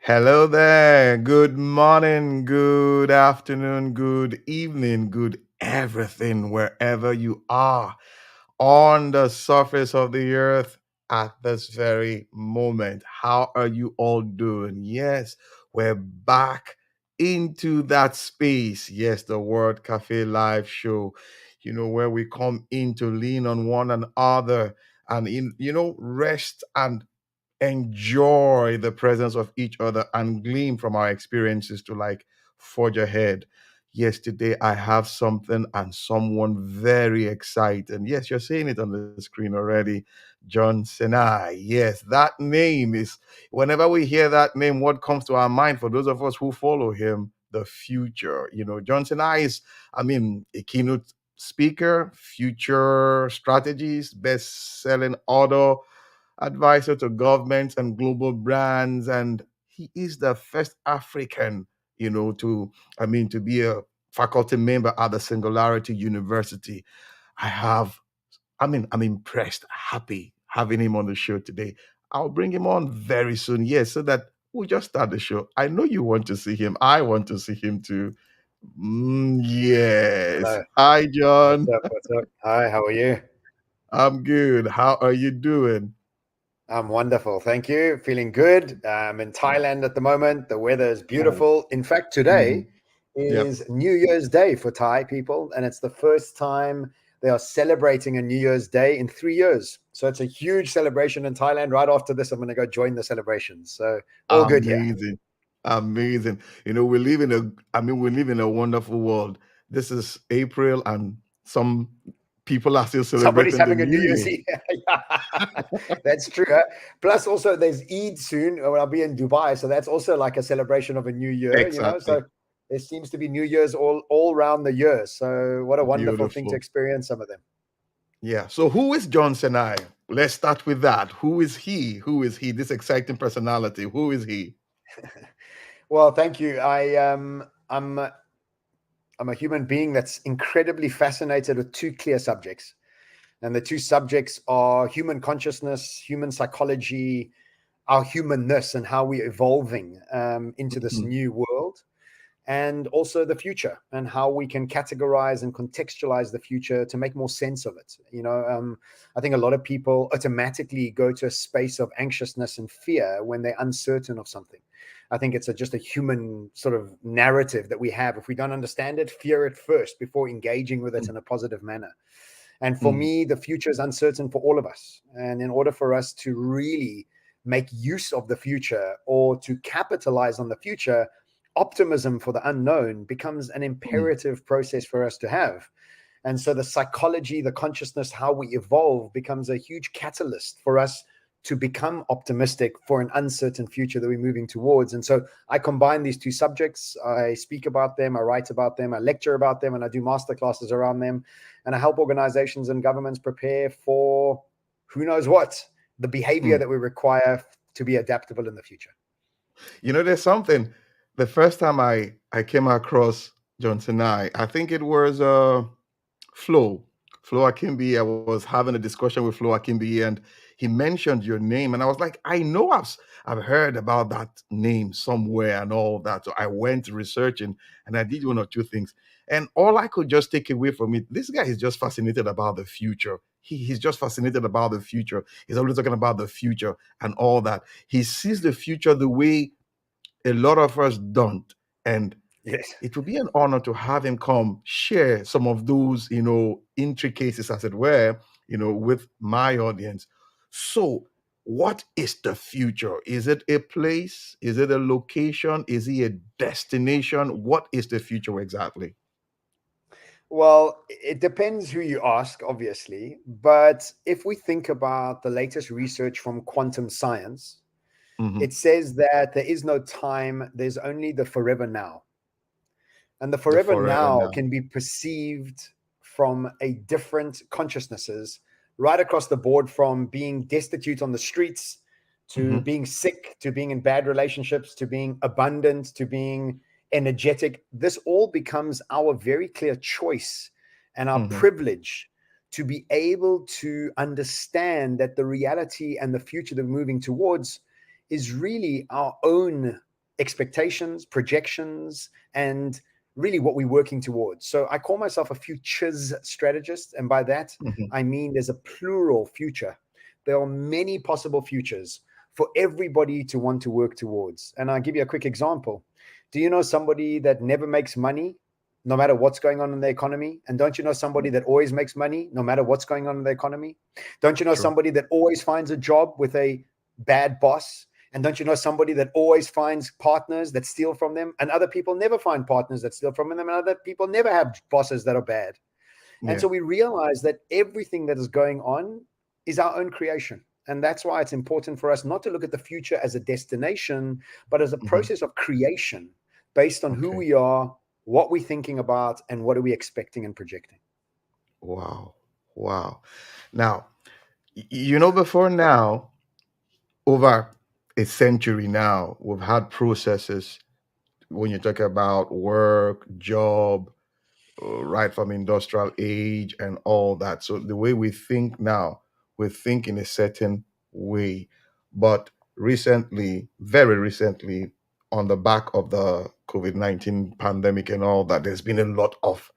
Hello there. Good morning, good afternoon, good evening, good everything, wherever you are on the surface of the earth at this very moment. How are you all doing? Yes, we're back into that space. Yes, the Word Cafe live show, where we come in to lean on one another and rest and enjoy the presence of each other and glean from our experiences to like forge ahead. Yes, today I have something and someone very exciting. Yes, you're seeing it on the screen already. John Senai. Yes, that name is, whenever we hear that name, what comes to our mind for those of us who follow him? The future. John Senai is, a keynote speaker, future strategist, best-selling author, advisor to governments and global brands, and he is the first African, to be a faculty member at the Singularity University. I have, I'm impressed, happy having him on the show today. I'll bring him on very soon, yes, so that we'll just start the show. I know you want to see him. I want to see him too. Yes. Hello. Hi, What's John. up? What's up? Hi, how are you? I'm good. How are you doing? I'm wonderful. Thank you. Feeling good. I'm in Thailand at the moment. The weather is Oh, beautiful. In fact, mhm. today Yep. is New Year's Day for Thai people, and it's the first time they are celebrating a New Year's Day in 3 years. So it's a huge celebration in Thailand. Right after this, I'm going to go join the celebrations. So all good here. Amazing. Amazing. We live in a wonderful world. This is April and some people are still Somebody's celebrating the having a New new Year's year. Eve. That's true. Huh? Plus, also, there's Eid soon. When I'll be in Dubai, so that's also like a celebration of a new year. Exactly. So there seems to be New Year's all around the year. So what a wonderful thing to Beautiful. experience. Some of them. Yeah. So who is John Senai? Let's start with that. Who is he? Who is he? This exciting personality. Who is he? Well, thank you. I'm a human being that's incredibly fascinated with two clear subjects, and the two subjects are human consciousness, human psychology, our humanness, and how we're evolving into this Mhm. new world, and also the future and how we can categorize and contextualize the future to make more sense of it. I think a lot of people automatically go to a space of anxiousness and fear when they're uncertain of something. I think it's just a human sort of narrative that we have. If we don't understand it, fear it first before engaging with it in a positive manner. And for Mhm. me, the future is uncertain for all of us. And in order for us to really make use of the future or to capitalize on the future, optimism for the unknown becomes an Mhm. imperative process for us to have. And so the psychology, the consciousness, how we evolve becomes a huge catalyst for us to become optimistic for an uncertain future that we're moving towards. And so I combine these two subjects. I speak about them, I write about them, I lecture about them, and I do master classes around them. And I help organizations and governments prepare for who knows what, the behavior Mhm. that we require to be adaptable in the future. There's something. The first time I came across John Senai, I think it was Flo, Flo Akimbi. I was having a discussion with Flo Akimbi, and he mentioned your name, and I was like, I know I've heard about that name somewhere and all that. So I went researching, and I did one or two things, and all I could just take away from it, this guy is just fascinated about the future. He's just fascinated about the future. He's always talking about the future and all that. He sees the future the way a lot of us don't, and Yes. it would be an honor to have him come share some of those, intricacies, as it were, with my audience. So, what is the future? Is it a place? Is it a location? Is it a destination? What is the future exactly? Well, it depends who you ask, obviously. But if we think about the latest research from quantum science, Hmm. it says that there is no time, there's only the forever now. And the The forever forever now now. can be perceived from a different consciousnesses right across the board, from being destitute on the streets to Hmm. being sick to being in bad relationships to being abundant to being energetic. This all becomes our very clear choice and our Hmm. privilege to be able to understand that the reality and the future that we're moving towards is really our own expectations, projections, and really what we're working towards. So I call myself a futures strategist. And by that, Mhm. I mean there's a plural future. There are many possible futures for everybody to want to work towards. And I'll give you a quick example. Do you know somebody that never makes money no matter what's going on in the economy? And don't you know somebody that always makes money no matter what's going on in the economy? Don't you know True. somebody that always finds a job with a bad boss? And don't you know somebody that always finds partners that steal from them? And other people never find partners that steal from them. And other people never have bosses that are bad. And Yeah. so we realize that everything that is going on is our own creation. And that's why it's important for us not to look at the future as a destination, but as a Hmm. process of creation based on who Okay. we are, what we're thinking about, and what are we expecting and projecting. Wow. Wow. Now, before now, over a century now, we've had processes when you talk about work, job, right from industrial age and all that. So the way we think now, we think in a certain way. But recently, very recently, on the back of the COVID-19 pandemic and all that, there's been a lot of,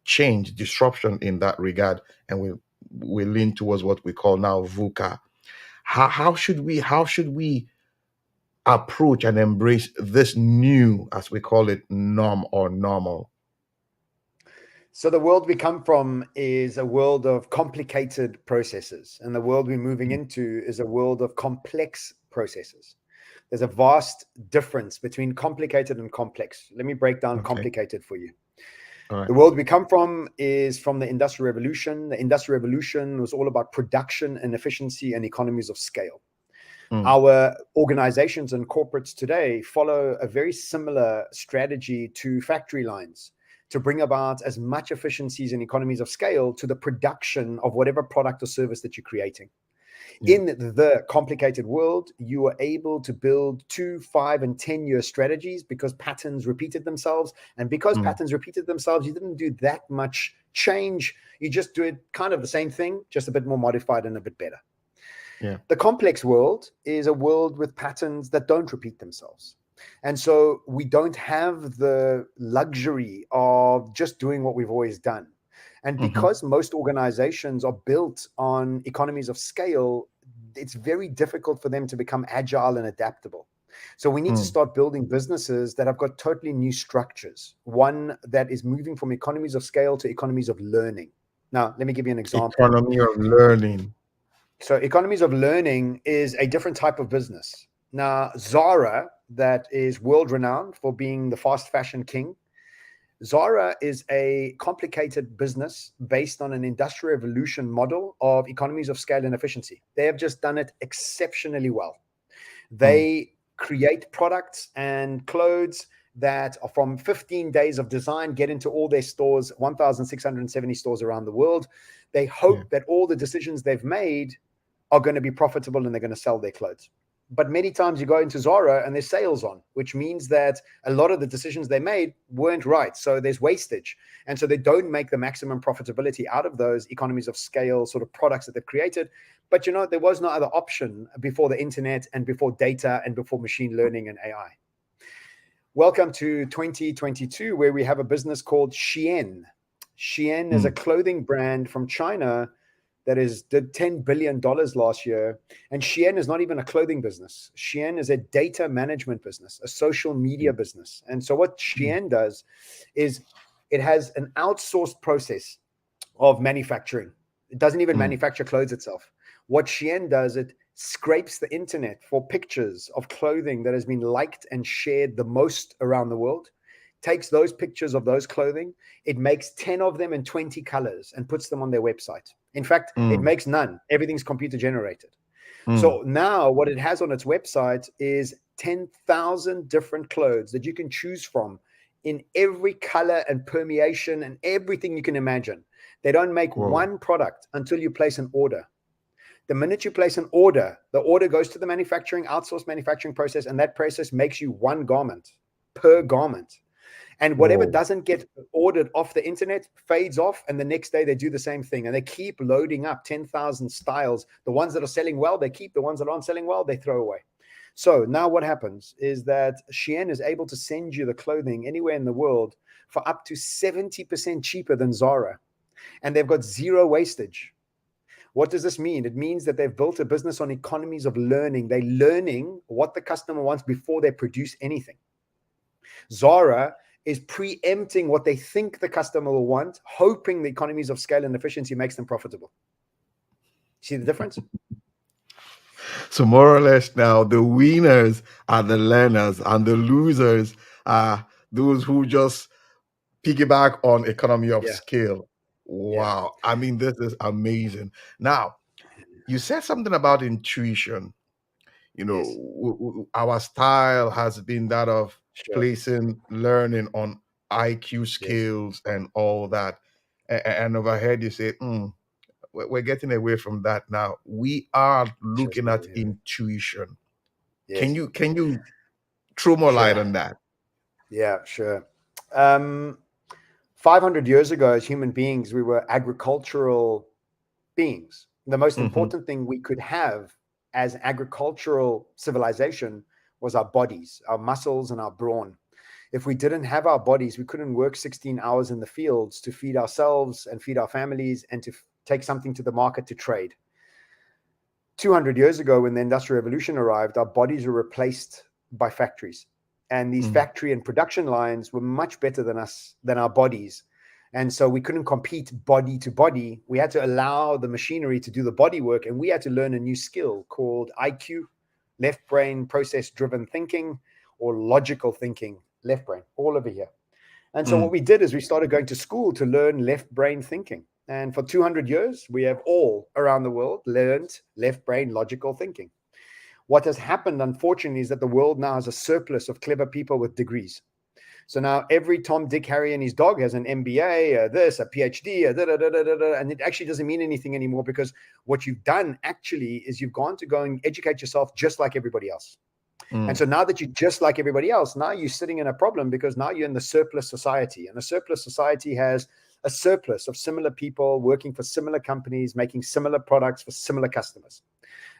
change, disruption in that regard. And we lean towards what we call now VUCA. How should we approach and embrace this new, as we call it, norm or normal? So the world we come from is a world of complicated processes, and the world we're moving into is a world of complex processes. There's a vast difference between complicated and complex. Let me break down Okay. complicated for you. All right. The world we come from is from the Industrial Revolution. The Industrial Revolution was all about production and efficiency and economies of scale. Mm, Our organizations and corporates today follow a very similar strategy to factory lines to bring about as much efficiencies and economies of scale to the production of whatever product or service that you're creating. yeah. In the complicated world, you are able to build 2, 5, and 10-year strategies because patterns repeated themselves. And because Mm, patterns repeated themselves, you didn't do that much change. You just do it kind of the same thing, just a bit more modified and a bit better. yeah. The complex world is a world with patterns that don't repeat themselves. And so we don't have the luxury of just doing what we've always done. And Hmm. because most organizations are built on economies of scale, it's very difficult for them to become agile and adaptable. So we need to Mm. start building businesses that have got totally new structures, one that is moving from economies of scale to economies of learning. Now, let me give you an example. Economy of learning. So economies of learning is a different type of business. Now, Zara, that is world renowned for being the fast fashion king, Zara is a complicated business based on an industrial revolution model of economies of scale and efficiency. They have just done it exceptionally well. Mm, They create products and clothes that are from 15 days of design, get into all their stores, 1,670 stores around the world. They yeah. hope that all the decisions they've made are going to be profitable and they're going to sell their clothes. But many times you go into Zara and there's sales on, which means that a lot of the decisions they made weren't right. So there's wastage. And so they don't make the maximum profitability out of those economies of scale sort of products that they've created. But there was no other option before the internet and before data and before machine learning and AI. Welcome to 2022, where we have a business called Shein. Shein is a Mm, clothing brand from China that did $10 billion last year. And Shein is not even a clothing business. Shein is a data management business, a social yeah. media business. And so what Mm, Shein does is it has an outsourced process of manufacturing. It doesn't even mm, manufacture clothes itself. What Shein does, it scrapes the internet for pictures of clothing that has been liked and shared the most around the world, takes those pictures of those clothing, it makes 10 of them in 20 colors and puts them on their website. In fact, it mm, makes none. Everything's computer generated. mm. So now what it has on its website is 10,000 different clothes that you can choose from in every color and permeation and everything you can imagine. They don't make Whoa. one product until you place an order. The minute you place an order, the order goes to the outsourced manufacturing process, and that process makes you one garment per garment. And whatever Whoa. doesn't get ordered off the internet fades off, and the next day they do the same thing. And they keep loading up 10,000 styles. The ones that are selling well, they keep. The ones that aren't selling well, they throw away. So now what happens is that Shein is able to send you the clothing anywhere in the world for up to 70% cheaper than Zara. And they've got zero wastage. What does this mean? It means that they've built a business on economies of learning. They're learning what the customer wants before they produce anything. Zara is preempting what they think the customer will want, hoping the economies of scale and efficiency makes them profitable. See the difference? So more or less now, the winners are the learners, and the losers are those who just piggyback on economy of Yeah, scale. yeah, Wow. I mean, this is amazing. Now, you said something about intuition. yes, Our style has been that of sure, placing learning on IQ yes, scales and all that. And overhead, you say, we're getting away from that now. We are just looking now, at yeah, intuition. Can yes, you throw more light sure, on that? yeah, sure. Um, 500 years ago, as human beings, we were agricultural beings. The most Hmm. important thing we could have as an agricultural civilization was our bodies, our muscles, and our brawn. If we didn't have our bodies, we couldn't work 16 hours in the fields to feed ourselves and feed our families and to take something to the market to trade. 200 years ago, when the Industrial Revolution arrived, our bodies were replaced by factories. And these Mm, factory and production lines were much better than us, than our bodies. And so we couldn't compete body to body. We had to allow the machinery to do the body work. And we had to learn a new skill called IQ, left brain process driven thinking, or logical thinking, left brain, all over here. And so what mm, we did is we started going to school to learn left brain thinking. And for 200 years, we have all around the world learned left brain logical thinking. What has happened, unfortunately, is that the world now has a surplus of clever people with degrees. So now every Tom, Dick, Harry, and his dog has an MBA, this, a PhD, da, da, da, da, da, and it actually doesn't mean anything anymore, because what you've done actually is you've gone to go and educate yourself just like everybody else. And mm, so now that you're just like everybody else, now you're sitting in a problem, because now you're in the surplus society. And a surplus society has a surplus of similar people working for similar companies, making similar products for similar customers.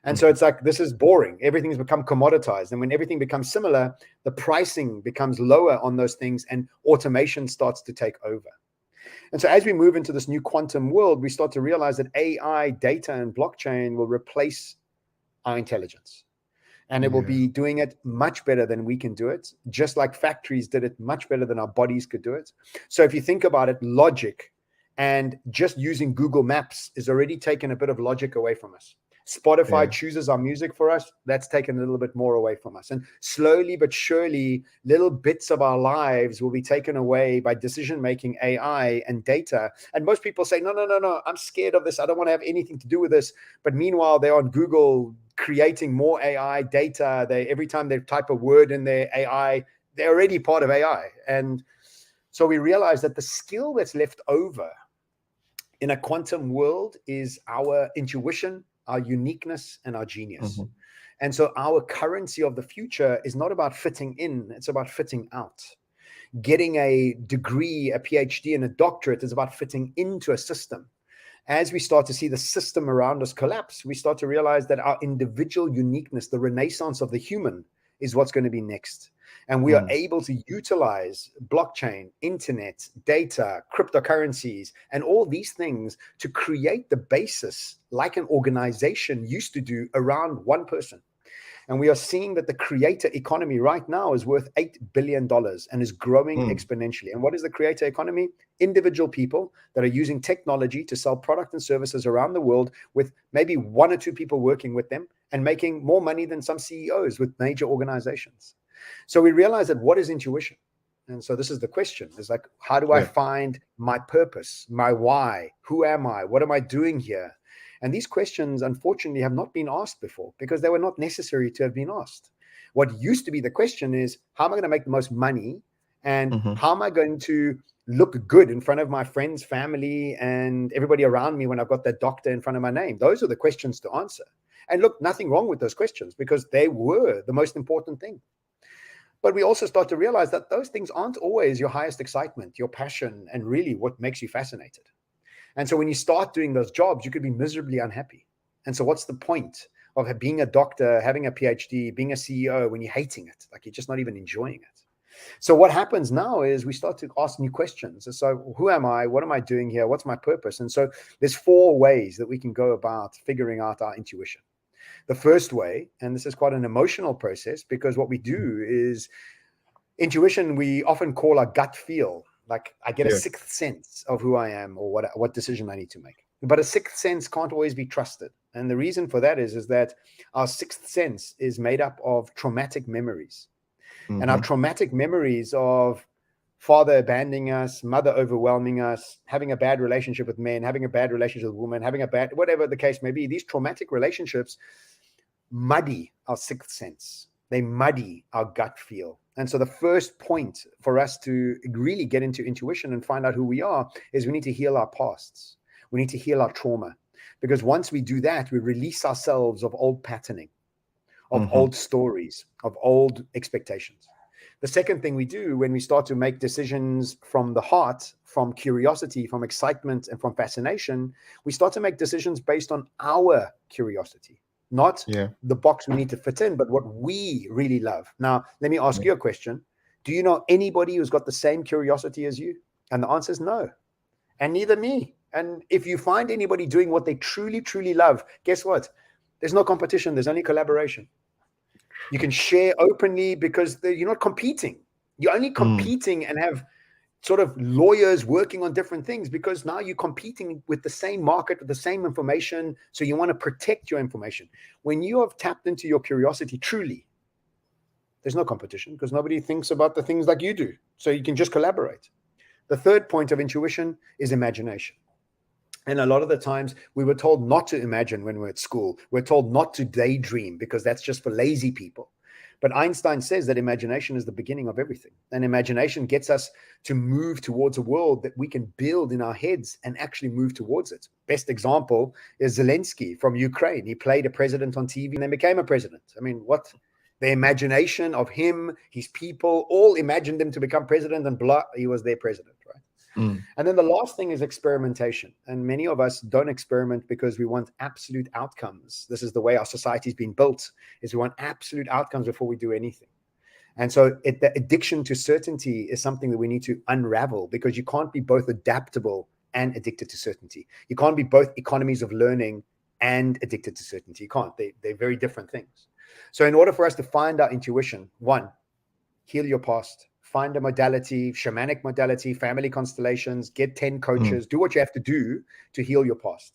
And so mhm. it's like, this is boring. Everything's become commoditized. And when everything becomes similar, the pricing becomes lower on those things, and automation starts to take over. And so as we move into this new quantum world, we start to realize that AI, data, and blockchain will replace our intelligence. And it will Yeah. be doing it much better than we can do it, just like factories did it much better than our bodies could do it. So if you think about it, logic and just using Google Maps is already taken a bit of logic away from us. Spotify Yeah. chooses our music for us. That's taken a little bit more away from us. And slowly but surely, little bits of our lives will be taken away by decision making AI and data. And most people say, no, no, no, no, I'm scared of this. I don't want to have anything to do with this. But meanwhile, they're on Google creating more AI data. They, every time they type a word in their AI, they're already part of AI. And so we realize that the skill that's left over in a quantum world is our intuition, our uniqueness, and our genius. Mhm. And so our currency of the future is not about fitting in, it's about fitting out. Getting a degree, a PhD, and a doctorate is about fitting into a system. As we start to see the system around us collapse, we start to realize that our individual uniqueness, the renaissance of the human, is what's going to be next. And we are Mm, able to utilize blockchain, internet, data, cryptocurrencies, and all these things to create the basis, like an organization used to do, around one person. And we are seeing that the creator economy right now is worth $8 billion and is growing mm, exponentially. And what is the creator economy? Individual people that are using technology to sell product and services around the world, with maybe one or two people working with them and making more money than some CEOs with major organizations. So we realize that, what is intuition? And so this is the question, is like, how do I yeah. find my purpose, my why? Who am I? What am I doing here? And these questions, unfortunately, have not been asked before, because they were not necessary to have been asked. What used to be the question is, how am I going to make the most money? And Mhm. how am I going to look good in front of my friends, family, and everybody around me when I've got that doctor in front of my name? Those are the questions to answer. And look, nothing wrong with those questions, because they were the most important thing. But we also start to realize that those things aren't always your highest excitement, your passion, and really what makes you fascinated. And so when you start doing those jobs, you could be miserably unhappy. And so what's the point of being a doctor, having a PhD, being a CEO when you're hating it? Like you're just not even enjoying it. So what happens now is we start to ask new questions. So who am I? What am I doing here? What's my purpose? And so there's 4 ways that we can go about figuring out our intuition. The first way, and this is quite an emotional process, because what we do is intuition, we often call our gut feel. Like I get a Yeah. sixth sense of who I am or what decision I need to make. But a sixth sense can't always be trusted. And the reason for that is that our sixth sense is made up of traumatic memories. And our Mm-hmm. traumatic memories of father abandoning us, mother overwhelming us, having a bad relationship with men, having a bad relationship with women, having a bad, whatever the case may be, these traumatic relationships muddy our sixth sense. They muddy our gut feel. And so the first point for us to really get into intuition and find out who we are is we need to heal our pasts. We need to heal our trauma. Because once we do that, we release ourselves of old patterning, of Mm-hmm. old stories, of old expectations. The second thing we do when we start to make decisions from the heart, from curiosity, from excitement, and from fascination, we start to make decisions based on our curiosity, not Yeah. the box we need to fit in, but what we really love. Now, let me ask Yeah. you a question. Do you know anybody who's got the same curiosity as you? And the answer is no, and neither me. And if you find anybody doing what they truly, truly love, guess what? There's no competition, there's only collaboration. You can share openly because you're not competing. You're only Mm. competing and have sort of lawyers working on different things because now you're competing with the same market, with the same information. So you want to protect your information. When you have tapped into your curiosity truly, there's no competition because nobody thinks about the things like you do. So you can just collaborate. The third point of intuition is imagination. And a lot of the times we were told not to imagine when we're at school. We're told not to daydream because that's just for lazy people. But Einstein says that imagination is the beginning of everything. And imagination gets us to move towards a world that we can build in our heads and actually move towards it. Best example is Zelensky from Ukraine. He played a president on TV and then became a president. I mean, what? The imagination of him, his people, all imagined him to become president, and blah, he was their president, right? Mm. And then the last thing is experimentation. And many of us don't experiment because we want absolute outcomes. This is the way our society's been built, is we want absolute outcomes before we do anything. And so the addiction to certainty is something that we need to unravel because you can't be both adaptable and addicted to certainty. You can't be both economies of learning and addicted to certainty. You can't. They're very different things. So in order for us to find our intuition, one, heal your past, find a modality, shamanic modality, family constellations, get 10 Mm. coaches, do what you have to do to heal your past.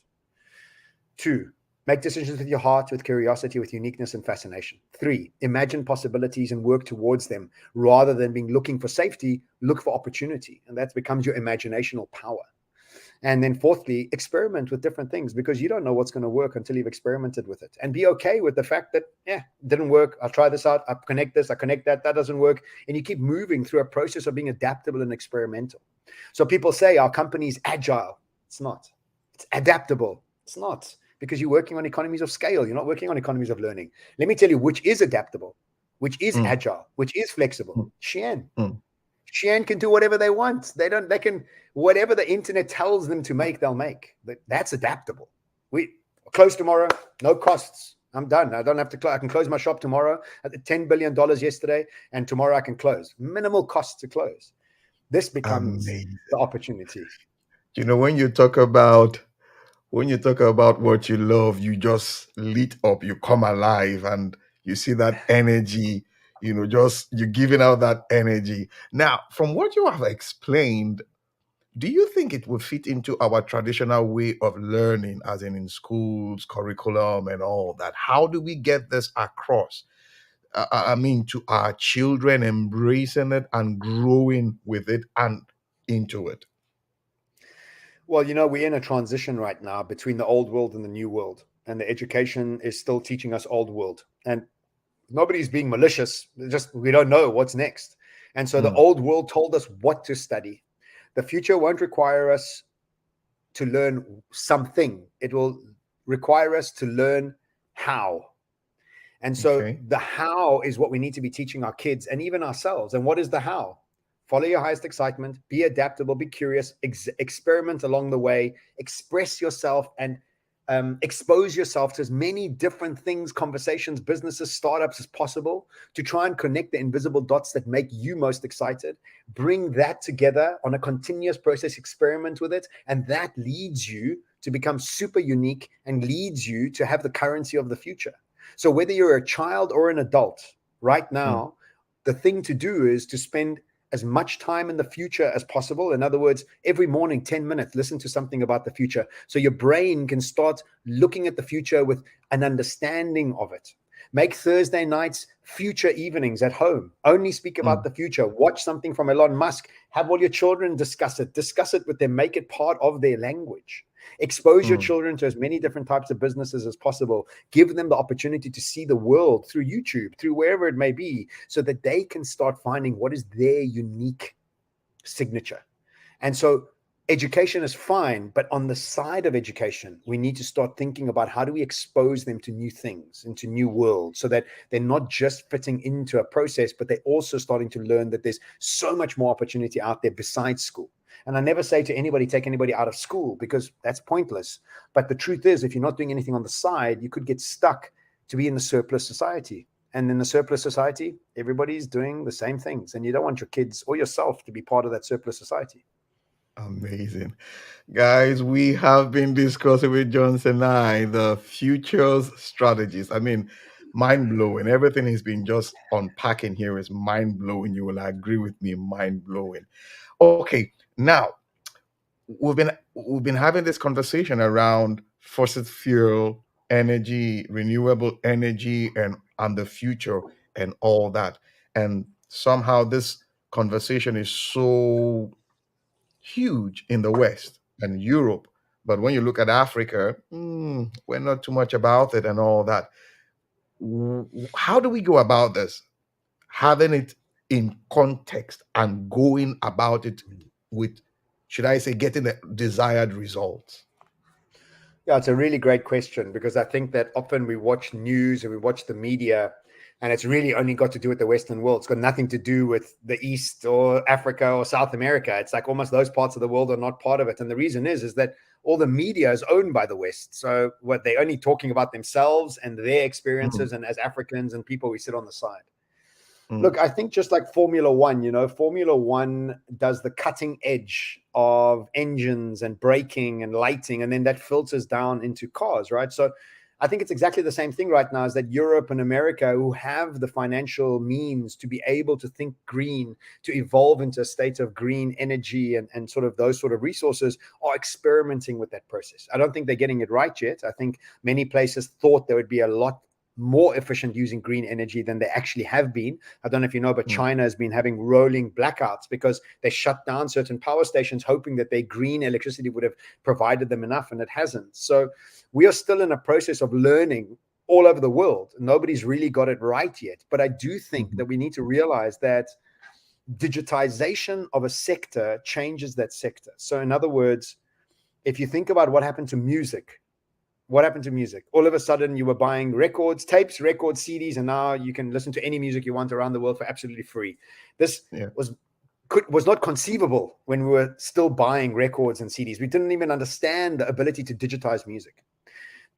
Two, make decisions with your heart, with curiosity, with uniqueness and fascination. Three, imagine possibilities and work towards them rather than being looking for safety, look for opportunity. And that becomes your imaginational power. And then fourthly, experiment with different things because you don't know what's going to work until you've experimented with it. And be okay with the fact that, yeah, it didn't work. I'll try this out. I connect this. I connect that. That doesn't work. And you keep moving through a process of being adaptable and experimental. So people say our company is agile. It's not. It's adaptable. It's not because you're working on economies of scale. You're not working on economies of learning. Let me tell you which is adaptable, which is Mm. agile, which is flexible. Mm. Shein. Mm. Shein can do whatever they want. They can, whatever the internet tells them to make, they'll make. That's adaptable. We close tomorrow, no costs. I'm done. I don't have to close. I can close my shop tomorrow at the $10 billion yesterday, and tomorrow I can close. Minimal cost to close. This becomes Amazing. the opportunity. You know, when you talk about what you love, you just lit up, you come alive, and you see that energy, just you're giving out that energy. Now, from what you have explained, do you think it would fit into our traditional way of learning, as in schools, curriculum, and all that? How do we get this across? I mean, to our children, embracing it and growing with it and into it. Well, we're in a transition right now between the old world and the new world, and the education is still teaching us old world. And nobody's being malicious. Just we don't know what's next. And so the Mm. old world told us what to study. The future won't require us to learn something. It will require us to learn how. And so Okay. the how is what we need to be teaching our kids and even ourselves. And what is the how? Follow your highest excitement, be adaptable, be curious, experiment along the way, express yourself, and expose yourself to as many different things, conversations, businesses, startups as possible to try and connect the invisible dots that make you most excited. Bring that together on a continuous process, experiment with it, and that leads you to become super unique and leads you to have the currency of the future. So whether you're a child or an adult, right Mm, now, the thing to do is to spend as much time in the future as possible. In other words, every morning, 10 minutes, listen to something about the future. So your brain can start looking at the future with an understanding of it. Make Thursday nights future evenings at home. Only speak about mm, the future. Watch something from Elon Musk. Have all your children discuss it. Discuss it with them. Make it part of their language. Expose your mm. children to as many different types of businesses as possible. Give them the opportunity to see the world through YouTube, through wherever it may be, so that they can start finding what is their unique signature. And so education is fine, but on the side of education, we need to start thinking about how do we expose them to new things, into new worlds, so that they're not just fitting into a process, but they're also starting to learn that there's so much more opportunity out there besides school. And I never say to anybody, take anybody out of school, because that's pointless. But the truth is, if you're not doing anything on the side, you could get stuck to be in the surplus society. And in the surplus society, everybody's doing the same things. And you don't want your kids or yourself to be part of that surplus society. Amazing. Guys, we have been discussing with Johnson and I the future's strategies. I mean, mind blowing. Everything he's been just unpacking here is mind blowing. You will agree with me, mind blowing. Okay, now we've been having this conversation around fossil fuel energy, renewable energy, and the future and all that. And somehow this conversation is so huge in the West and Europe. But when you look at Africa, we're not too much about it and all that. How do we go about this? Having it in context and going about it with, should I say, getting the desired results? Yeah, it's a really great question, because I think that often we watch news and we watch the media, and it's really only got to do with the Western world. It's got nothing to do with the East or Africa or South America. It's like almost those parts of the world are not part of it. And the reason is that all the media is owned by the West. So what they're only talking about themselves and their Mm, experiences, and as Africans and people, we sit on the side. mm, Look, I think just like Formula One, Formula One does the cutting edge of engines and braking and lighting, and then that filters down into cars, right? So I think it's exactly the same thing right now, is that Europe and America, who have the financial means to be able to think green, to evolve into a state of green energy and sort of those sort of resources, are experimenting with that process. I don't think they're getting it right yet. I think many places thought there would be a lot more efficient using green energy than they actually have been. I don't know if you know, but mm, China has been having rolling blackouts because they shut down certain power stations, hoping that their green electricity would have provided them enough, and it hasn't. So we are still in a process of learning all over the world. Nobody's really got it right yet. But I do think mhm, that we need to realize that digitization of a sector changes that sector. So, in other words, if you think about what happened to music, what happened to music? All of a sudden, you were buying records, tapes, records, CDs, and now you can listen to any music you want around the world for absolutely free. This yeah, was not conceivable when we were still buying records and CDs. We didn't even understand the ability to digitize music.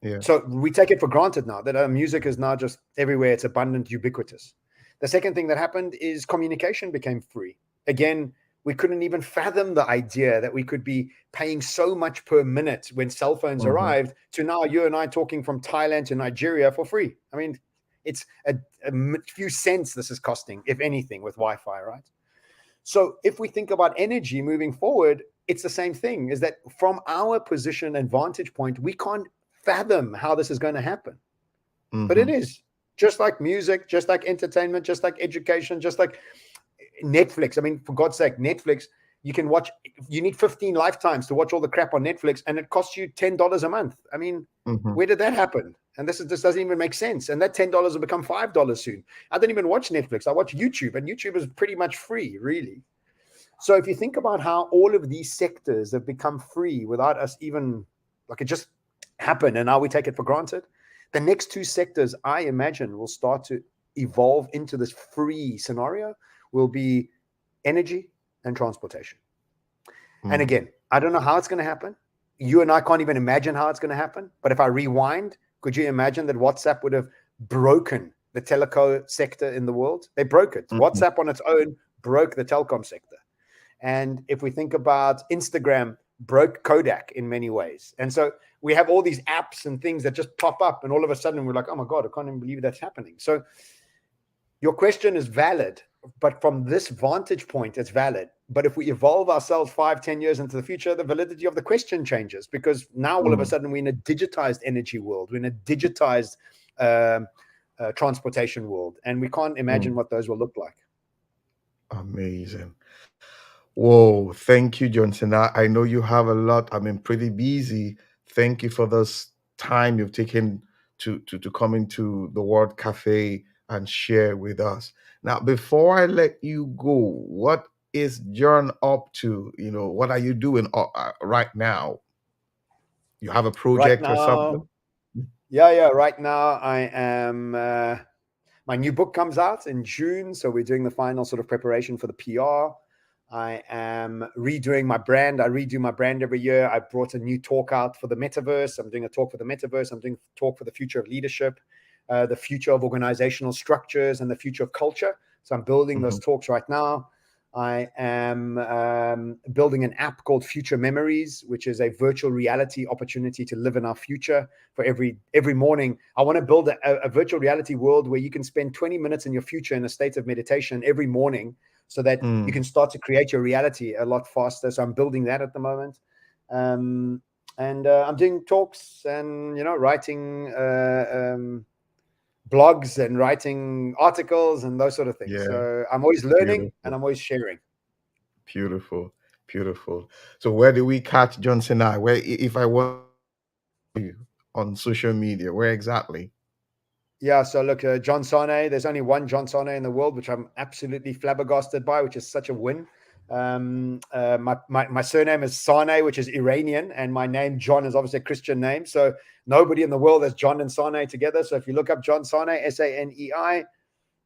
yeah. So we take it for granted now that our music is now just everywhere. It's abundant, ubiquitous. The second thing that happened is communication became free. Again, we couldn't even fathom the idea that we could be paying so much per minute when cell phones Mhm, arrived, to now you and I talking from Thailand to Nigeria for free. I mean, it's a few cents this is costing, if anything, with Wi-Fi, right? So if we think about energy moving forward, it's the same thing, is that from our position and vantage point, we can't fathom how this is going to happen. But it mhm, is, just like music, just like entertainment, just like education, just like Netflix. I mean, for God's sake, Netflix, you can watch, you need 15 lifetimes to watch all the crap on Netflix, and it costs you $10 a month. I mean, mhm, where did that happen? And this doesn't even make sense. And that $10 will become $5 soon. I don't even watch Netflix. I watch YouTube, and YouTube is pretty much free, really. So if you think about how all of these sectors have become free without us even, like, it just happened and now we take it for granted. the next two sectors I imagine will start to evolve into this free scenario will be energy and transportation. And Mm, again, I don't know how it's going to happen. You and I can't even imagine how it's going to happen. But if I rewind, could you imagine that WhatsApp would have broken the teleco sector in the world? They broke it. mhm, WhatsApp on its own broke the telecom sector. And if we think about Instagram, broke Kodak in many ways. And so we have all these apps and things that just pop up, and all of a sudden we're like, oh my God, I can't even believe that's happening. So your question is valid, but from this vantage point, it's valid. But if we evolve ourselves 5, 10 years into the future, the validity of the question changes, because now all of a mm, sudden we're in a digitized energy world, we're in a digitized um, transportation world, and we can't imagine mm. what those will look like. Amazing. Whoa, thank you, Johnson. I know you have a lot. I mean, pretty busy. Thank you for this time you've taken to come into the World Cafe and share with us. Now, before I let you go, what is John up to? What are you doing right now? You have a Right project or something? now, yeah. Right now, I am. My new book comes out in June, so we're doing the final sort of preparation for the PR. I am redoing my brand. I redo my brand every year. I brought a new talk out for the metaverse. I'm doing a talk for the metaverse. I'm doing a talk for the future of leadership, the future of organizational structures, and the future of culture. So I'm building those Mhm, talks right now. I am building an app called Future Memories, which is a virtual reality opportunity to live in our future. For every morning, I want to build a virtual reality world where you can spend 20 minutes in your future in a state of meditation every morning, so that you mm, can start to create your reality a lot faster. So I'm building that at the moment. Um, and I'm doing talks and writing blogs and writing articles and those sort of things. yeah, So I'm always learning and beautiful, I'm always sharing. beautiful, beautiful. So where do we catch Johnson? Where, if I want you on social media, where exactly? Yeah, so look, John Sane, there's only one John Sane in the world, which I'm absolutely flabbergasted by, which is such a win. My surname is Sane, which is Iranian, and my name, John, is obviously a Christian name. So nobody in the world has John and Sane together. So if you look up John Sane, Sanei,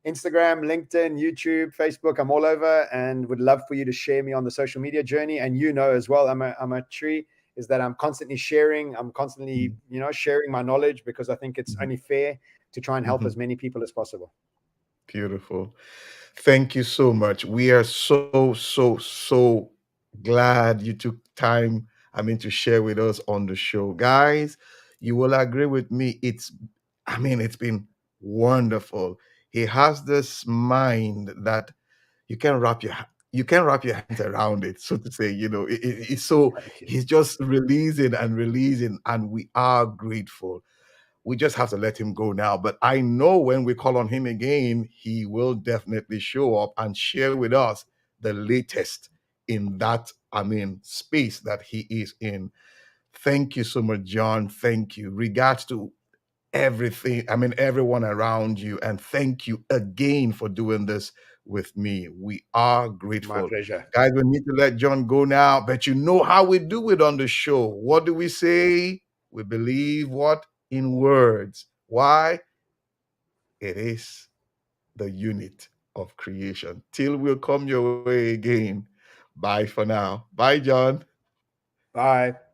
Instagram, LinkedIn, YouTube, Facebook, I'm all over, and would love for you to share me on the social media journey. And as well, I'm a tree, is that I'm constantly sharing. I'm constantly, Mm, sharing my knowledge, because I think it's mhm, only fair to try and help mhm. as many people as possible. Beautiful. Thank you so much. We are so, so, so glad you took time, to share with us on the show. Guys, you will agree with me. It's been wonderful. He has this mind that you can wrap your you can wrap your hands around it, so to say. It's so Thank you. he's just releasing and releasing, and we are grateful. We just have to let him go now. But I know when we call on him again, he will definitely show up and share with us the latest in that, space that he is in. Thank you so much, John. Thank you. Regards to everyone around you. And thank you again for doing this with me. We are My grateful. pleasure. Guys, we need to let John go now, but you know how we do it on the show. What do we say? We believe what? In words. Why? It is the unit of creation. Till we'll come your way again. Bye for now. Bye, John. Bye.